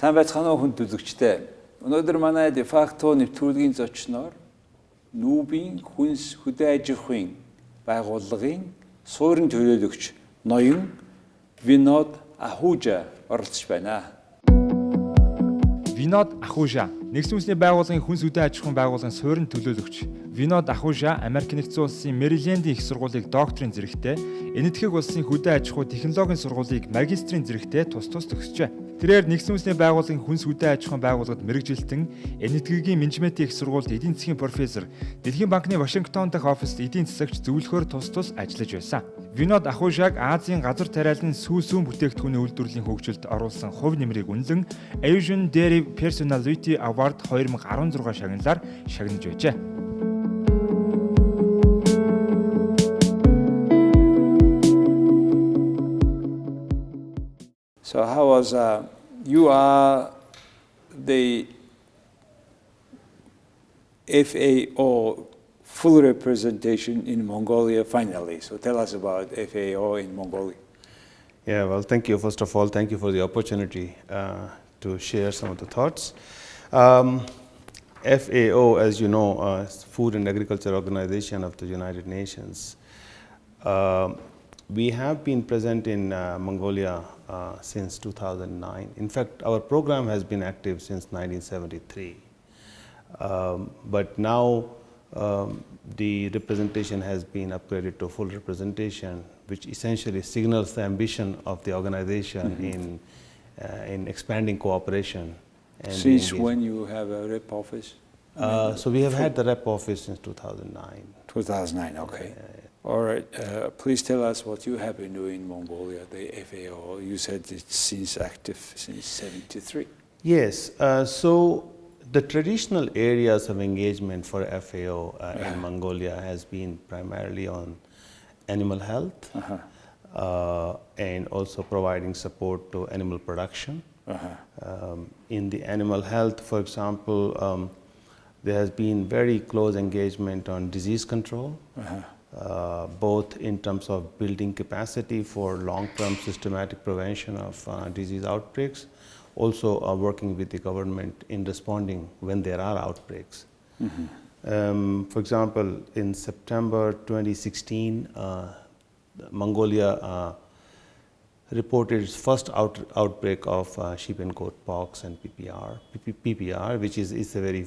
Сайн байцгаана уу хүн төлөөлөгчтэй. Өнөөдөр манай де факто нэвтрүүлгийн зочноор НҮБ-ын Хүнс Хөдөө Аж Ахуйн Байгууллагын суурин төлөөлөгч ноён Винод Ахужа оролцож байна. Vinod Ahuja нэгдсэн үндэсний байгууллагын Хүнс Хөдөө Аж Ахуйн Байгууллагын суурин төлөөлөгч. Vinod Ahuja Америк нэгдсэн улсын Мэрилендийн их сургуулийн докторийн зэрэгтэй, Эдүгээ улсын Хөдөө Аж Ахуй технологийн сургуулийг магистрийн зэрэгтэй тус төгсжээ. Тэрээр нэгдсэн үндэсний байгууллагын Хүнс Хөдөө Аж Ахуйн Байгууллагад мэрэгжилтэн, Эдүгээгийн менежментийн их сургуульд эдийн засгийн профессор, Дэлхийн банкны Вашингтон дахь оффист эдийн засагч зөвлөхөөр тус ажиллаж байсан. Vinod Ahujаг Азийн газар тариалан сүүн бүтээгдэхүүний үйлдвэрлэлийн хөгжилд оруулсан хувь нэмрийг үнэлэн Asian Dairy Personality Award 2016 шагналаар шагнаж байжээ. So how was you are the FAO full representation in Mongolia finally. So tell us about FAO in Mongolia. Yeah, well, thank you. First of all, thank you for the opportunity to share some of the thoughts. FAO, as you know, is Food and Agriculture Organization of the United Nations. We have been present in Mongolia since 2009. In fact, our program has been active since 1973. But now the representation has been upgraded to full representation, which essentially signals the ambition of the organization in expanding cooperation. And since when you have a rep office? So we have had the rep office since 2009. 2009, okay. All right, please tell us what you have been doing in Mongolia, the FAO. You said it's since active since 73. Yes, so the traditional areas of engagement for FAO in Mongolia has been primarily on animal health and also providing support to animal production. In the animal health, for example, there has been very close engagement on disease control. Both in terms of building capacity for long-term systematic prevention of disease outbreaks, also working with the government in responding when there are outbreaks. For example, in September 2016, Mongolia reported its first outbreak of sheep and goat pox and PPR, which is a very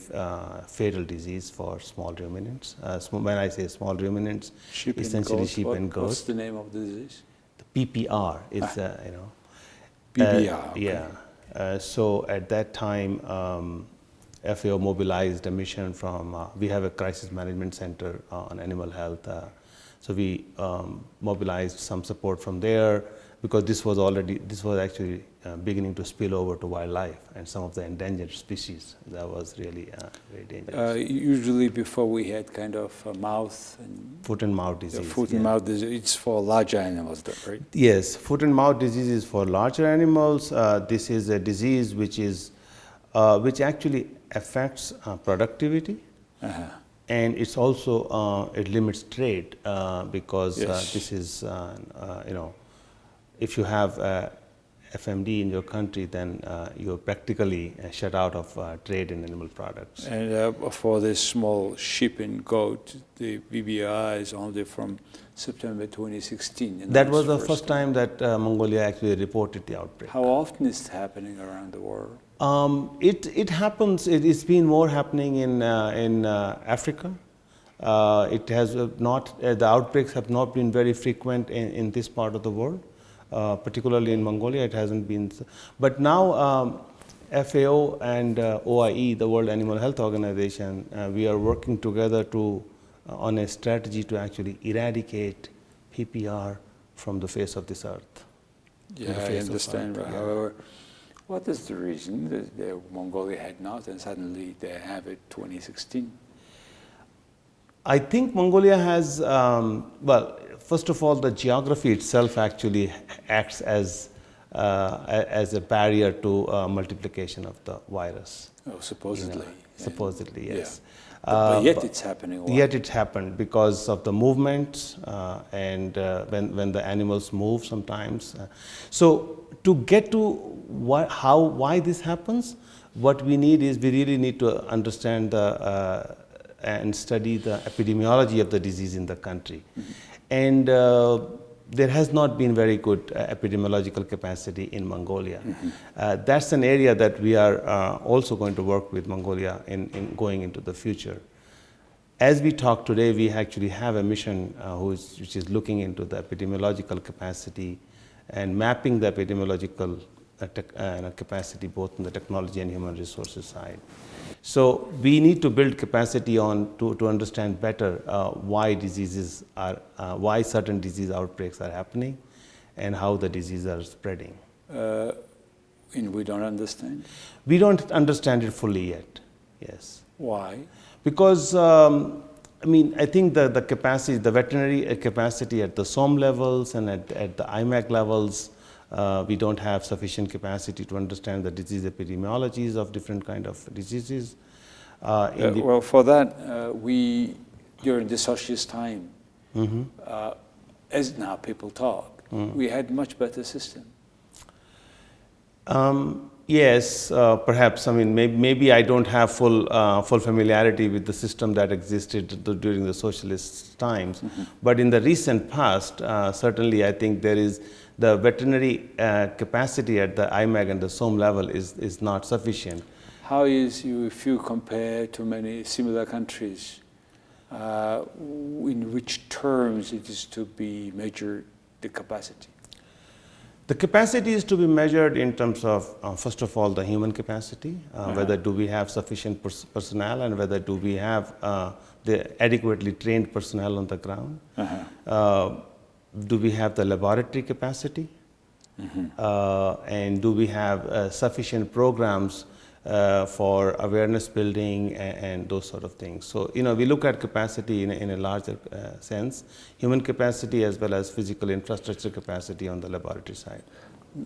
fatal disease for small ruminants. When I say small ruminants, essentially sheep and goats. What's the name of the disease? The PPR is, PPR. Okay. Yeah. So at that time, FAO mobilized a mission from, we have a crisis management center on animal health. So we mobilized some support from there, because this was actually beginning to spill over to wildlife and some of the endangered species. That was really very dangerous. Usually before we had kind of foot and mouth disease. Foot and mouth disease, it's for larger animals, right? Yes, foot and mouth disease is for larger animals. This is a disease which actually affects productivity. And it's also, it limits trade because this is, if you have FMD in your country, then you're practically shut out of trade in animal products. And for this small sheep and goat, the BBI is only from September 2016. That was the first time that Mongolia actually reported the outbreak. How often is it happening around the world? It happens. It's been more happening in Africa. It has not. The outbreaks have not been very frequent in this part of the world. Particularly in Mongolia, it hasn't been. But now, FAO and OIE, the World Animal Health Organization, we are working together on a strategy to actually eradicate PPR from the face of this earth. Yeah, I understand. However, what is the reason that Mongolia had not, and suddenly they have it 2016? I think Mongolia has, well, first of all, the geography itself actually acts as a barrier to multiplication of the virus. Oh, supposedly. Supposedly, yes. But yet it's happening. Why? Yet it happened because of the movements and when the animals move sometimes. So to get to why this happens, what we need is we really need to understand and study the epidemiology of the disease in the country. And there has not been very good epidemiological capacity in Mongolia. That's an area that we are also going to work with Mongolia in going into the future. As we talk today, we actually have a mission which is looking into the epidemiological capacity and mapping the epidemiological capacity both on the technology and human resources side. So we need to build capacity to understand better why diseases are, why certain disease outbreaks are happening, and how the diseases are spreading. And we don't understand? We don't understand it fully yet. Yes. Why? Because I think the capacity, the veterinary capacity at the SOM levels and at the IMAC levels. We don't have sufficient capacity to understand the disease epidemiologies of different kind of diseases. Well, for that, we, during the socialist time, as now people talk, we had much better system. Yes, perhaps. Maybe I don't have full familiarity with the system that existed during the socialist times. But in the recent past, certainly I think there is the veterinary capacity at the IMAG and the SOM level is not sufficient. How is you, if you compare to many similar countries, in which terms it is to be measured, the capacity? The capacity is to be measured in terms of, first of all, the human capacity, whether do we have sufficient personnel and whether do we have the adequately trained personnel on the ground. Do we have the laboratory capacity? And do we have sufficient programs for awareness building and those sort of things? So, we look at capacity in a larger sense, human capacity as well as physical infrastructure capacity on the laboratory side.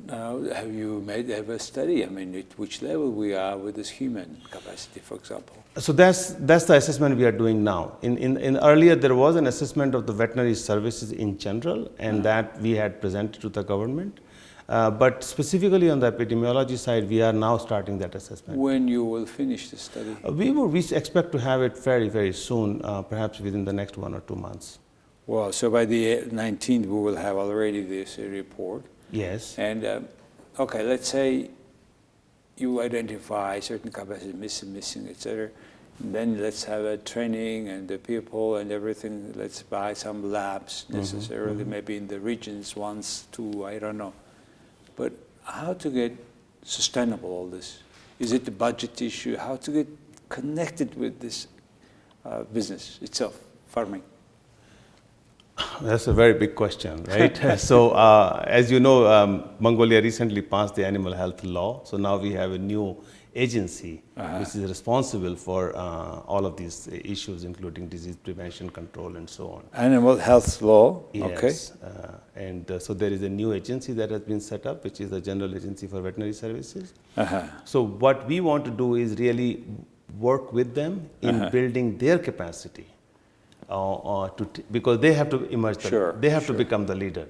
Now, have you made ever study? At which level we are with this human capacity, for example? So that's the assessment we are doing now. In earlier, there was an assessment of the veterinary services in general, and that we had presented to the government. But specifically on the epidemiology side, we are now starting that assessment. When you will finish the study? We expect to have it very, very soon, perhaps within the next 1 or 2 months. Well, so by the 19th, we will have already this report. Yes. And, okay, let's say you identify certain capacity missing, etc. Then let's have a training and the people and everything. Let's buy some labs necessarily, maybe in the regions, 1, 2, I don't know. But how to get sustainable all this? Is it the budget issue? How to get connected with this business itself, farming? That's a very big question, right? So, as you know, Mongolia recently passed the animal health law. So now we have a new agency which is responsible for all of these issues, including disease prevention, control, and so on. Animal health law, yes. Okay. So there is a new agency that has been set up, which is the General Agency for Veterinary Services. So what we want to do is really work with them in building their capacity. Because they have to emerge, they have to become the leader.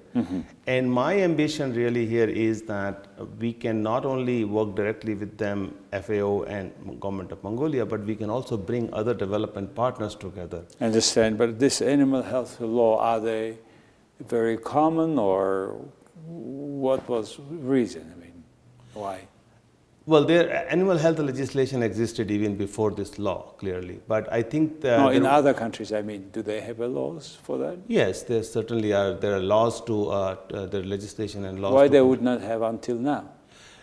And my ambition really here is that we can not only work directly with them, FAO and Government of Mongolia, but we can also bring other development partners together. I understand, but this animal health law, are they very common, or what was the reason? Why? Well, their animal health legislation existed even before this law, clearly. But I think in other countries, do they have laws for that? Yes, there certainly are. There are laws to their legislation and laws. Why they would not have until now?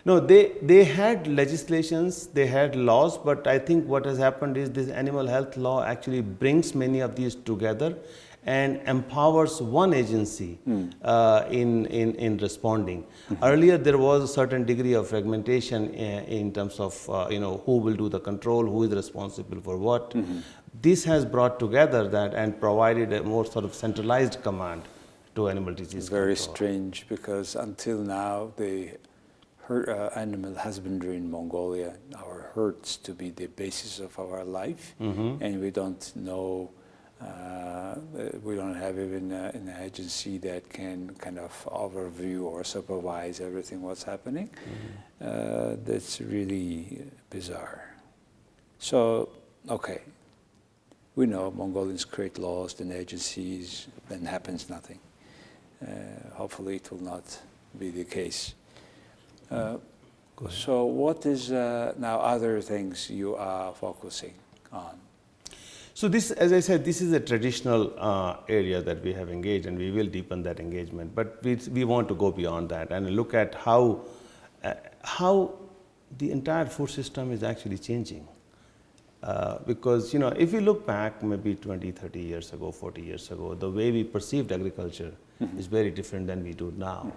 No, they had legislations, they had laws, but I think what has happened is this animal health law actually brings many of these together and empowers one agency in responding. Earlier, there was a certain degree of fragmentation in terms of who will do the control, who is responsible for what. This has brought together that and provided a more sort of centralized command to animal disease Very control. strange, because until now, the animal husbandry in Mongolia, our herds to be the basis of our life, and we don't know, we don't have even an agency that can kind of overview or supervise everything what's happening. That's really bizarre. So, okay, we know Mongolians create laws and agencies, then happens nothing. Hopefully it will not be the case. So what is now other things you are focusing on? So this, as I said, this is a traditional area that we have engaged, and we will deepen that engagement. But we want to go beyond that and look at how the entire food system is actually changing. Because, you know, if you look back maybe 20, 30 years ago, 40 years ago, the way we perceived agriculture is very different than we do now.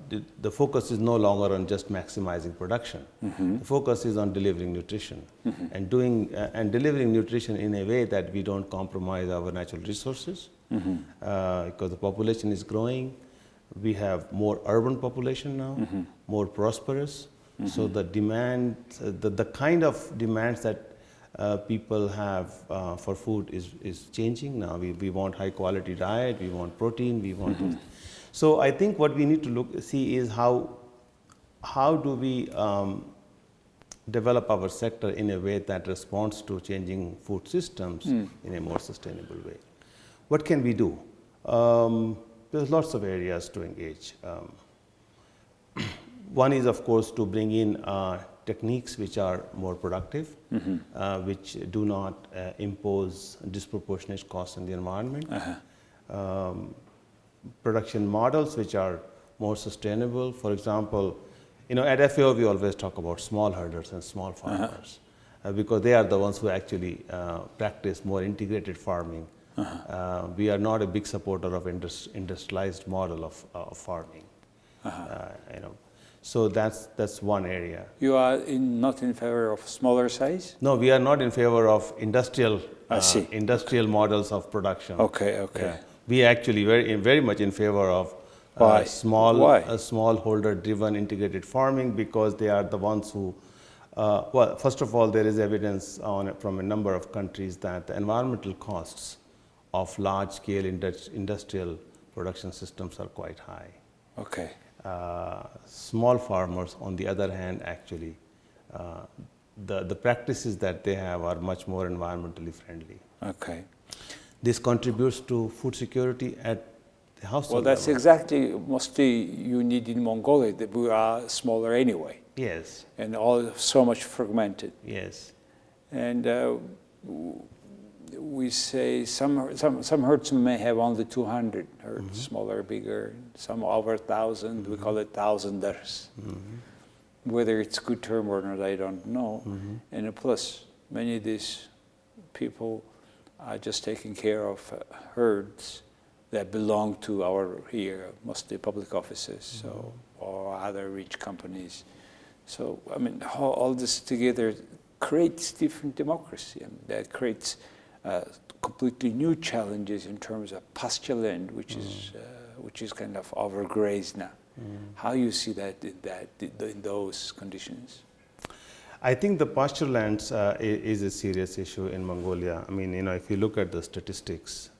The focus is no longer on just maximizing production. The focus is on delivering nutrition and delivering nutrition in a way that we don't compromise our natural resources, because the population is growing. We have more urban population now, more prosperous. So the demand, the kind of demands that people have for food is changing now. We want high quality diet, we want protein, we want to. So I think what we need to see is how do we develop our sector in a way that responds to changing food systems in a more sustainable way. What can we do? There's lots of areas to engage. One is, of course, to bring in techniques which are more productive, which do not impose disproportionate costs on the environment. Production models which are more sustainable. For example, you know, at FAO we always talk about small herders and small farmers, because they are the ones who actually practice more integrated farming. We are not a big supporter of industrialized model of farming. You know, so that's one area. You are not in favor of smaller size? No, we are not in favor of industrial models of production. Okay, okay. Yeah. We actually very much in favor of smallholder driven integrated farming, because they are the ones who, well, first of all, there is evidence from a number of countries that the environmental costs of large scale industrial production systems are quite high. Okay. Small farmers, on the other hand, actually, the practices that they have are much more environmentally friendly. Okay. This contributes to food security at the household Well, that's level. exactly mostly you need in Mongolia. That we are smaller anyway. Yes. And all so much fragmented. Yes. And we say some herds may have only 200 herds, smaller, bigger. Some over 1,000. We call it thousanders. Whether it's a good term or not, I don't know. And plus, many of these people are just taking care of herds that belong to our here, mostly public offices, so, or other rich companies. So, I mean, all this together creates different democracy. I mean, that creates completely new challenges in terms of pasture land, which is kind of overgrazed now. How you see that in those conditions? I think the pasture lands is a serious issue in Mongolia. I mean, you know, if you look at the statistics,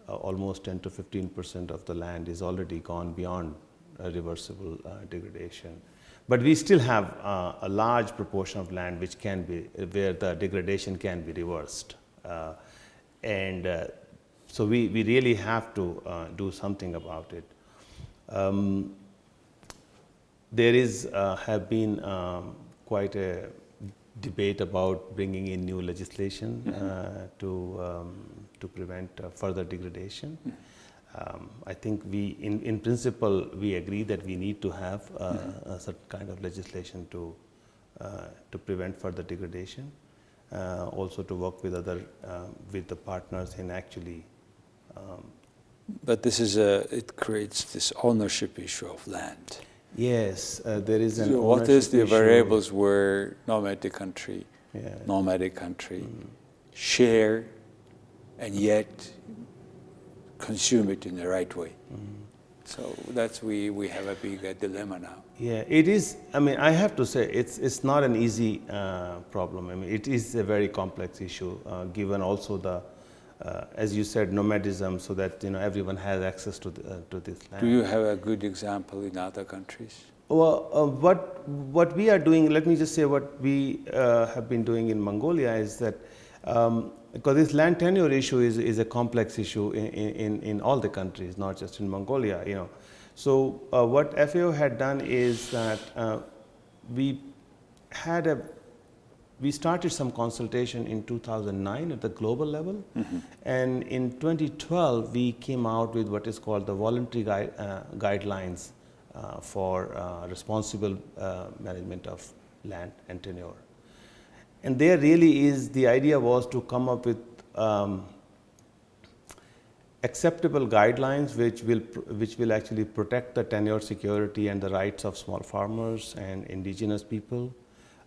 almost 10 to 15% of the land is already gone beyond reversible degradation. But we still have a large proportion of land which can be, where the degradation can be reversed. So we really have to do something about it. There have been quite a debate about bringing in new legislation to prevent further degradation. I think in principle, we agree that we need to have a certain kind of legislation to prevent further degradation. Also to work with with the partners in actually. But this is it creates this ownership issue of land. Yes, there is an. So what is the variables where nomadic country share and yet consume it in the right way? So that's we have a big dilemma now. Yeah, it is. I mean, I have to say it's not an easy problem. I mean, it is a very complex issue, given also the, as you said, nomadism, so that everyone has access to this land. Do you have a good example in other countries? Well, what we are doing, let me just say what we have been doing in Mongolia is that, because this land tenure issue is a complex issue in all the countries, not just in Mongolia, So what FAO had done is that we started some consultation in 2009 at the global level, and in 2012 we came out with what is called the voluntary guidelines for responsible management of land and tenure. And there really is, the idea was to come up with acceptable guidelines which will actually protect the tenure security and the rights of small farmers and indigenous people,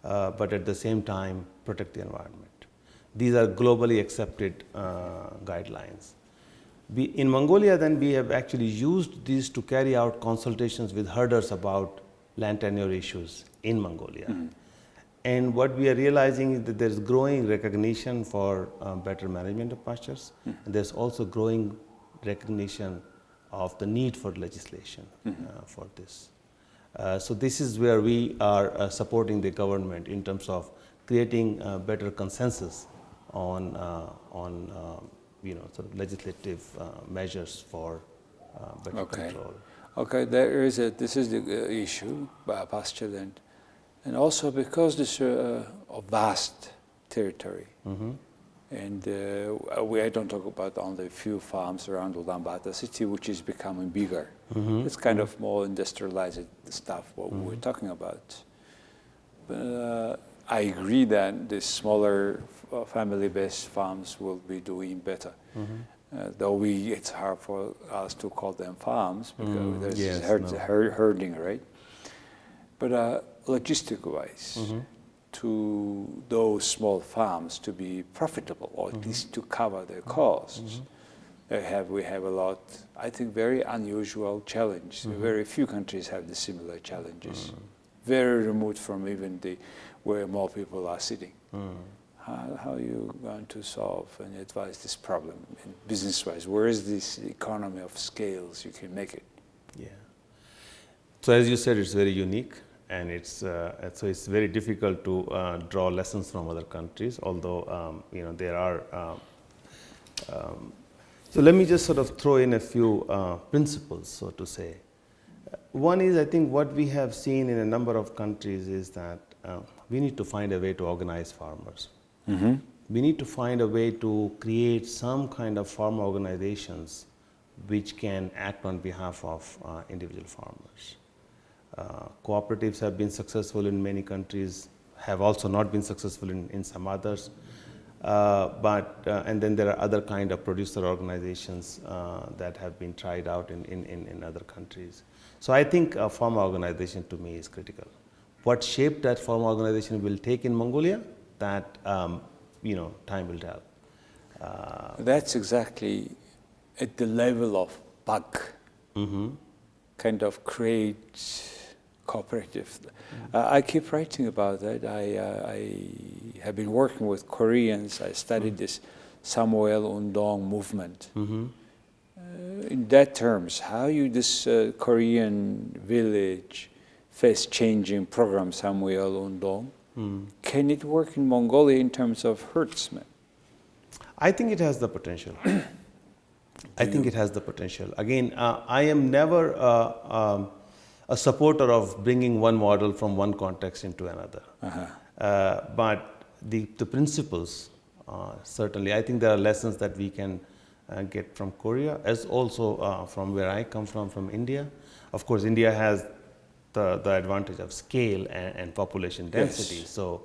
but at the same time protect the environment. These are globally accepted guidelines. In Mongolia then we have actually used these to carry out consultations with herders about land tenure issues in Mongolia. And what we are realizing is that there is growing recognition for better management of pastures, and there's also growing recognition of the need for legislation for this. So this is where we are supporting the government in terms of creating better consensus on sort of legislative measures for better control. Okay, this is the issue by pasture land, and also because this is a vast territory, and I don't talk about only a few farms around Ulaanbaatar city, which is becoming bigger. It's kind of more industrialized stuff what we're talking about. But I agree that the smaller family-based farms will be doing better. Though it's hard for us to call them farms because there's herding, right? But logistic-wise, to those small farms to be profitable, or at least to cover their costs, we have a lot, I think, very unusual challenge. Very few countries have the similar challenges. Very remote from even where more people are sitting. How are you going to solve and advise this problem business-wise? Where is this economy of scales you can make it? Yeah. So as you said, it's very unique, and so it's very difficult to draw lessons from other countries. Although there are. So let me just sort of throw in a few principles, so to say. One is, I think, what we have seen in a number of countries is that we need to find a way to organize farmers. We need to find a way to create some kind of farm organizations which can act on behalf of individual farmers. Cooperatives have been successful in many countries, have also not been successful in some others. And then there are other kind of producer organizations that have been tried out in other countries. So I think a farm organization to me is critical. What shape that farm organization will take in Mongolia, that time will tell. That's exactly at the level of bug, kind of create cooperative. I keep writing about that. I have been working with Koreans. I studied this Samuel Undong movement. In that terms, how this Korean village face changing program Samuel Undong, can it work in Mongolia in terms of herdsmen? I think it has the potential. I think it has the potential. Again, I am never a supporter of bringing one model from one context into another. But the principles, certainly, I think there are lessons that we can get from Korea, as also from where I come from India. Of course, India has the advantage of scale and population density, so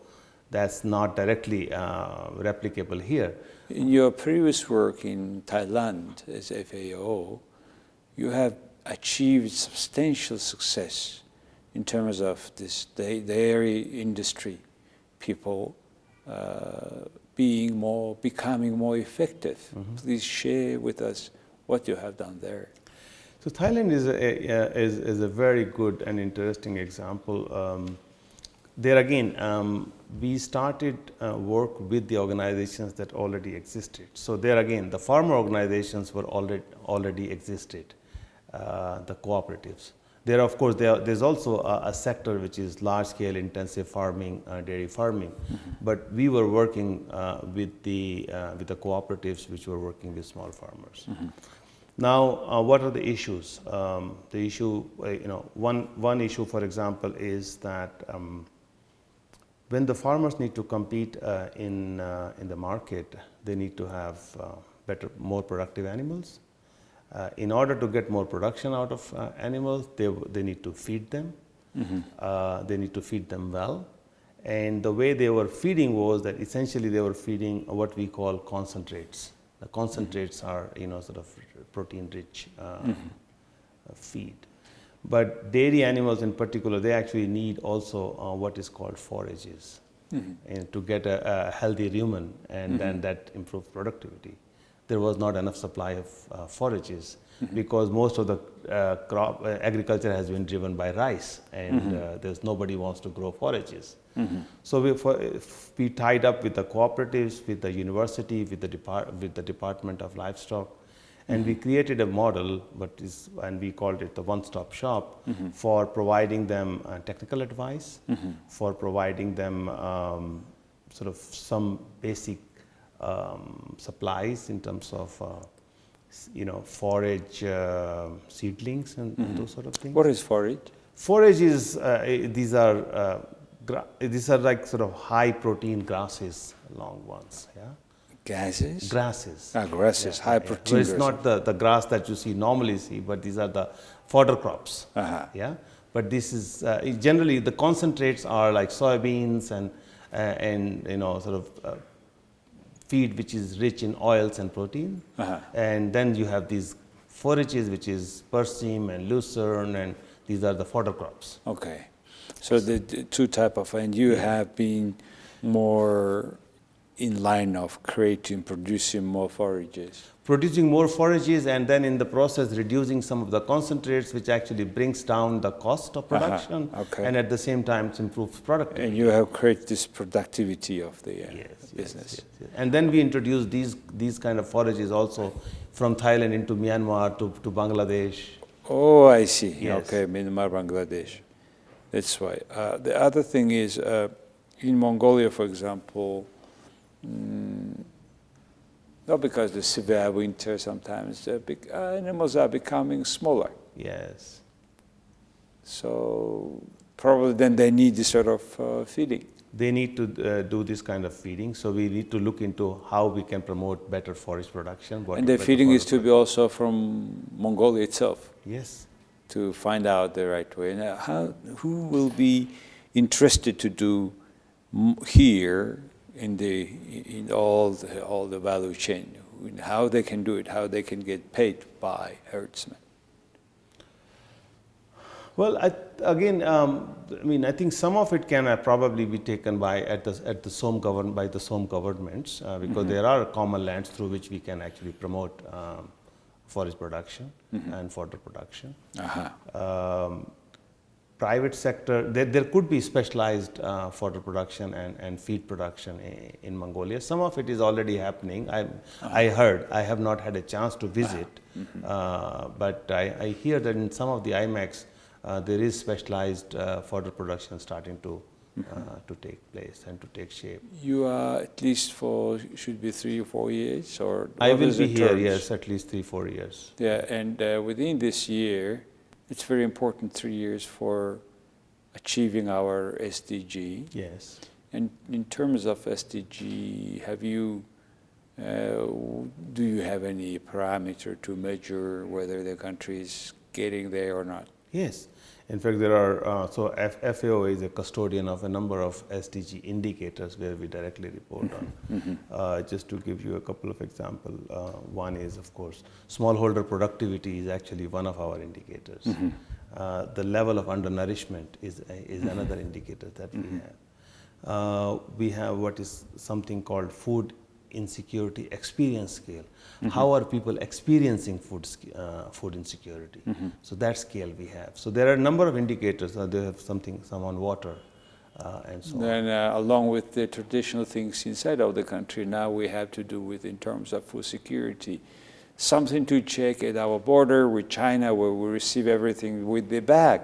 that's not directly replicable here. In your previous work in Thailand as FAO, you have achieved substantial success in terms of this dairy industry, people becoming more effective. Please share with us what you have done there. So Thailand is a very good and interesting example. There again, we started work with the organizations that already existed. So there again, the farmer organizations were already existed, the cooperatives. There, of course, there's also a sector which is large-scale intensive farming, dairy farming. But we were working with the cooperatives which were working with small farmers. Now, what are the issues? The issue, one issue, for example, is that when the farmers need to compete in the market, they need to have more productive animals. In order to get more production out of animals, they need to feed them. They need to feed them well. And the way they were feeding was that essentially they were feeding what we call concentrates. The concentrates are, sort of protein-rich feed. But dairy animals in particular, they actually need also what is called forages and to get a healthy rumen, and then that improves productivity. There was not enough supply of forages because most of the agriculture has been driven by rice, and there's nobody wants to grow forages. So we tied up with the cooperatives, with the university, with the Department of Livestock, and we created a model, and we called it the one-stop shop for providing them technical advice, for providing them sort of some basic supplies in terms of forage seedlings and those sort of things. What is forage? Forage is these are like sort of high protein grasses, long ones. Yeah. Grasses? Grasses. Grasses, high protein. So it's not the grass that you normally see, but these are the fodder crops. Yeah. But this is generally the concentrates are like soybeans and sort of feed which is rich in oils and protein. And then you have these forages which is persimmon and lucerne, and these are the fodder crops. Okay. So the two type of, and you have been more in line of producing more forages. Producing more forages, and then in the process reducing some of the concentrates, which actually brings down the cost of production, and at the same time it improves productivity. And you have created this productivity of the business. Yes. And then we introduced these kind of forages also from Thailand into Myanmar to Bangladesh. Oh, I see. Yes. Okay, Myanmar, Bangladesh. That's why. The other thing is, in Mongolia, for example, not because the severe winter, sometimes big animals are becoming smaller. Yes. So probably then they need this sort of feeding. They need to do this kind of feeding. So we need to look into how we can promote better forage production. And the feeding is to be also from Mongolia itself. Yes. To find out the right way. Now, who will be interested to do here in all the value chain? How they can do it? How they can get paid by herdsmen? Well, I think some of it can probably be taken by the SOM governments because there are common lands through which we can actually promote forage production and fodder production. Private sector, there could be specialized fodder production and feed production in Mongolia. Some of it is already happening. I heard, I have not had a chance to visit, but I hear that in some of the IMAX, there is specialized fodder production starting to take place and to take shape. You are at least should be 3 or 4 years, or I will be here, yes, at least 3-4 years. Yeah, and within this year, it's very important 3 years for achieving our SDG. Yes. And in terms of SDG, do you have any parameter to measure whether the country is getting there or not? Yes. In fact, there are, FAO is a custodian of a number of SDG indicators where we directly report on. Just to give you a couple of examples, one is, of course, smallholder productivity is actually one of our indicators. The level of undernourishment is another indicator that we have. We have what is something called food insecurity experience scale. How are people experiencing food insecurity? So that scale we have. So there are a number of indicators. They have some on water and so on. Then along with the traditional things inside of the country, now we have to do with, in terms of food security, something to check at our border with China, where we receive everything with the bag.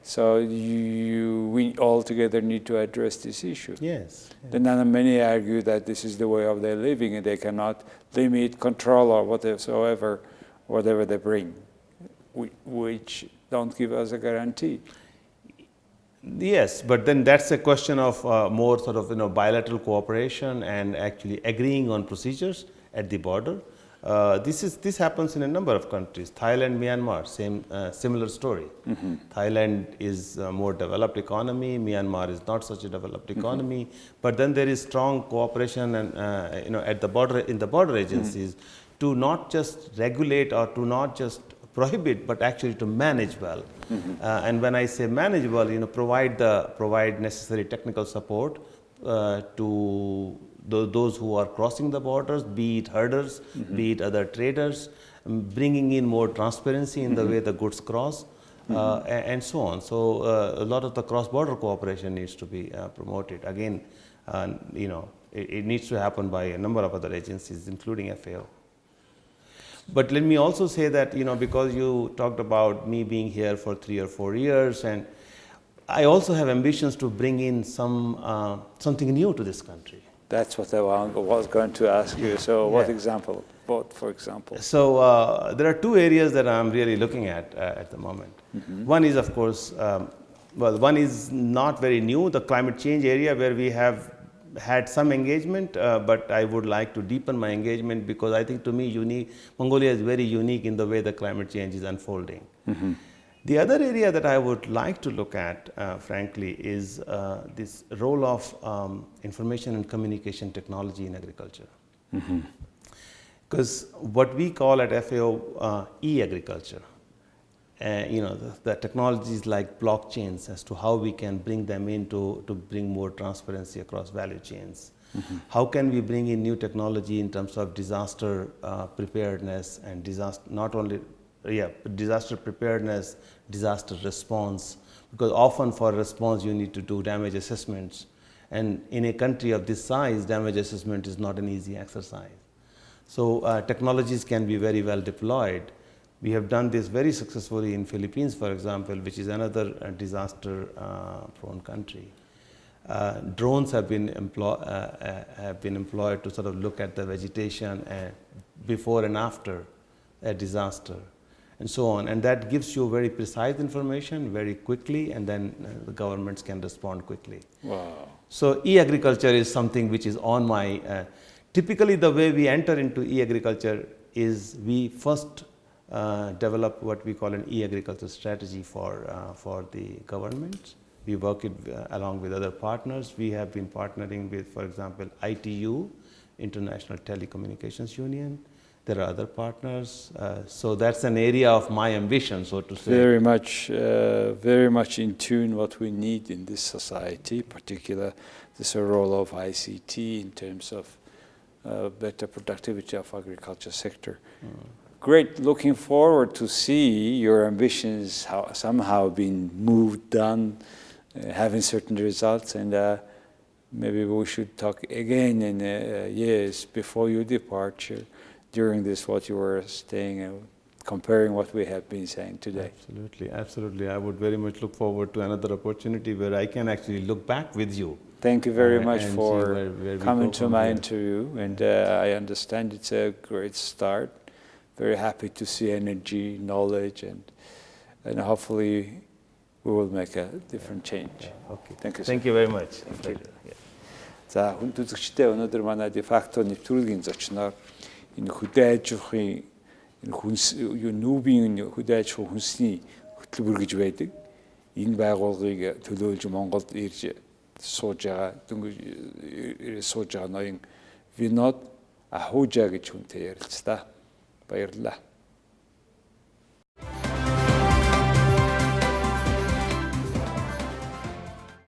So we all together need to address this issue. Yes. Then many argue that this is the way of their living and they cannot limit, control, or whatever they bring, which don't give us a guarantee. Yes, but then that's a question of more sort of bilateral cooperation and actually agreeing on procedures at the border. This happens in a number of countries. Thailand, Myanmar, similar story. Thailand is a more developed economy. Myanmar is not such a developed economy. But then there is strong cooperation and at the border, in the border agencies, to not just regulate or to not just prohibit, but actually to manage well. And when I say manage well, provide necessary technical support to those who are crossing the borders, be it herders, be it other traders, bringing in more transparency in the way the goods cross, and so on. So a lot of the cross-border cooperation needs to be promoted. Again, it needs to happen by a number of other agencies, including FAO. But let me also say that, because you talked about me being here for 3 or 4 years, and I also have ambitions to bring in something new to this country. That's what I was going to ask you. So what example? What, for example? So there are 2 areas that I'm really looking at the moment. One is, of course, one is not very new, the climate change area, where we have had some engagement, but I would like to deepen my engagement, because I think, to me, Mongolia is very unique in the way the climate change is unfolding. The other area that I would like to look at, frankly, is this role of information and communication technology in agriculture. Because what we call at FAO e-agriculture, the technologies like blockchains, as to how we can bring them in to bring more transparency across value chains. How can we bring in new technology in terms of disaster preparedness and disaster preparedness, disaster response, because often for response you need to do damage assessments, and in a country of this size, damage assessment is not an easy exercise. So technologies can be very well deployed. We have done this very successfully in Philippines, for example, which is another disaster prone country. Drones have been employed to sort of look at the vegetation before and after a disaster, and so on. And that gives you very precise information very quickly, and then the governments can respond quickly. Wow. So e-agriculture is something which is on my, typically the way we enter into e-agriculture is we first develop what we call an e-agriculture strategy for the government. We work it along with other partners. We have been partnering with, for example, ITU, International Telecommunications Union. There are other partners. So that's an area of my ambition, so to say. Very much in tune what we need in this society, particularly this role of ICT in terms of better productivity of agriculture sector. Great, looking forward to see your ambitions somehow being moved, done, having certain results, and maybe we should talk again in years before your departure, during this, what you were saying, and comparing what we have been saying today. Absolutely, absolutely. I would very much look forward to another opportunity where I can actually look back with you. Thank you very much for coming to my interview, and I understand it's a great start. Very happy to see energy, knowledge, and hopefully we will make a different change. Okay. Thank you. Thank you very much. Thank you. За хүнд үзэгчтэй өнөөдөр манай де факто нэвтрүүлгийн зочноор энэ хөдөө аж ахуйн энэ хүнс НҮБ-ын хөдөө аж ахуйн хүнсний хөтөлбөр гэж байдаг. Энэ байгууллагыг төлөөлж Монголд ирж сууж байгаа ноён Vinod Ahuja гэж хүнтэй ярилцлаа. Баярлалаа.